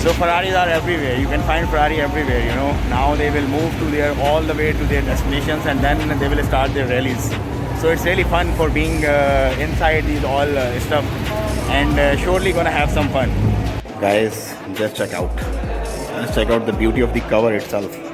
So Ferraris are everywhere. You can find Ferrari everywhere. You know, now they will move to their all the way to their destinations, and then they will start their rallies. So it's really fun for being inside these all stuff, and surely gonna have some fun. Guys, just check out. Let's check out the beauty of the cover itself.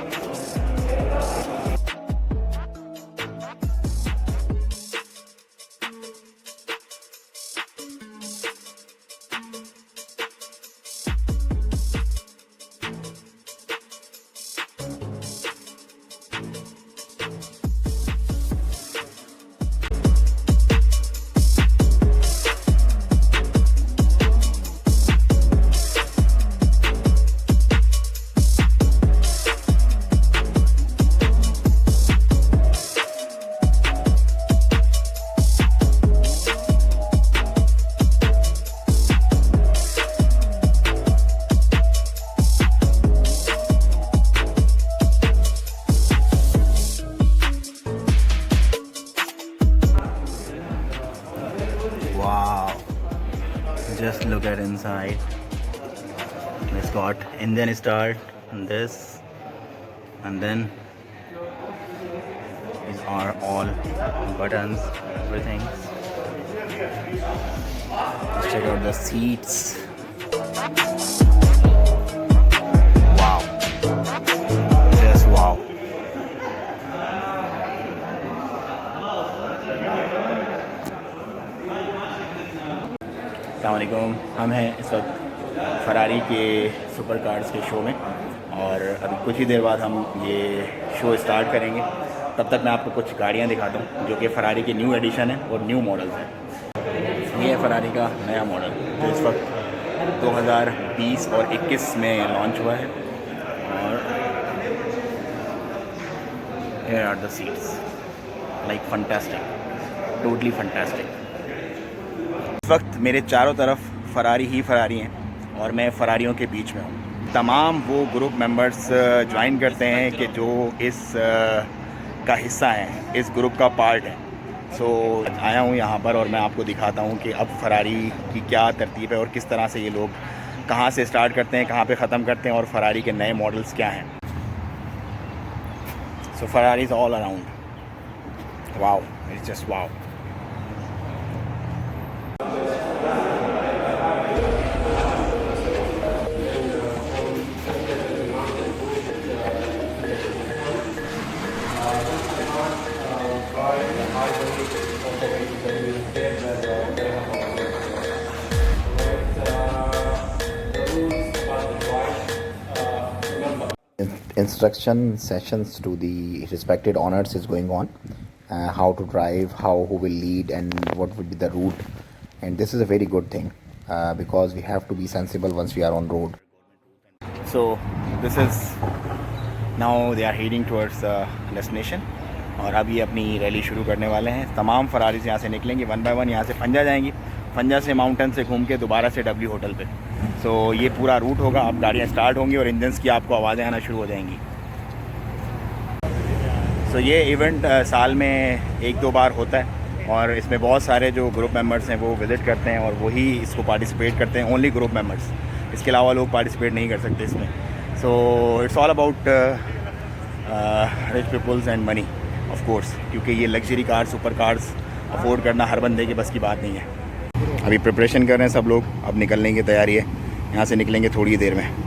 Wow, just look at inside. It's got engine start and this, and then these are all buttons, everything. Let's check out the seats. Wow, just wow. अस्सलामुअलैकुम, हम हैं इस वक्त Ferrari के super cars के show में, और अभी कुछ ही देर बाद हम ये शो स्टार्ट करेंगे। तब तक मैं आपको कुछ गाड़ियाँ दिखाता हूँ जो कि फरारी के न्यू एडिशन है और न्यू मॉडल्स हैं। ये है फरारी का नया मॉडल जो इस वक्त 2020 और 21 में लॉन्च हुआ है। और here are the seats, like fantastic, totally fantastic। इस वक्त मेरे चारों तरफ फरारी ही फरारी हैं और मैं फरारियों के बीच में हूँ। तमाम वो ग्रुप मेंबर्स ज्वाइन करते हैं कि जो इस का हिस्सा हैं, इस ग्रुप का पार्ट है। सो आया हूँ यहाँ पर और मैं आपको दिखाता हूँ कि अब फरारी की क्या तरतीब है और किस तरह से ये लोग कहाँ से स्टार्ट करते हैं, कहाँ पे ख़त्म करते हैं, और फरारी के नए मॉडल्स क्या हैं। So Ferrari is all around. Wow, it's just wow. Instruction sessions to the respected owners is going on, how to drive, who will lead, and what would be the route. And this is a very good thing because we have to be sensible once we are on road. So this is now they are heading towards destination, और अब ये अपनी rally शुरू करने वाले हैं। तमाम फरारीज यहाँ से निकलेंगे वन बाय वन। यहाँ से फंजा जाएंगी, फंजा से माउंटेन से घूम के दोबारा से डब्ल्यू होटल पे। सो ये पूरा रूट होगा। अब गाड़ियाँ स्टार्ट होंगी और इंजन्स की आपको आवाज़ें आना शुरू हो जाएंगी। सो ये इवेंट साल में 1-2 बार होता है और इसमें बहुत सारे जो ग्रुप मेंबर्स हैं वो विज़िट करते हैं और वही इसको पार्टिसिपेट करते हैं, ओनली ग्रुप मेंबर्स। इसके अलावा लोग पार्टिसिपेट नहीं कर सकते इसमें। So it's all about rich peoples and money of course, क्योंकि ये luxury car, super cars afford करना हर बंदे के बस की बात नहीं है। अभी प्रिपरेशन कर रहे हैं सब लोग, अब निकलने की तैयारी है। यहाँ से निकलेंगे थोड़ी देर में।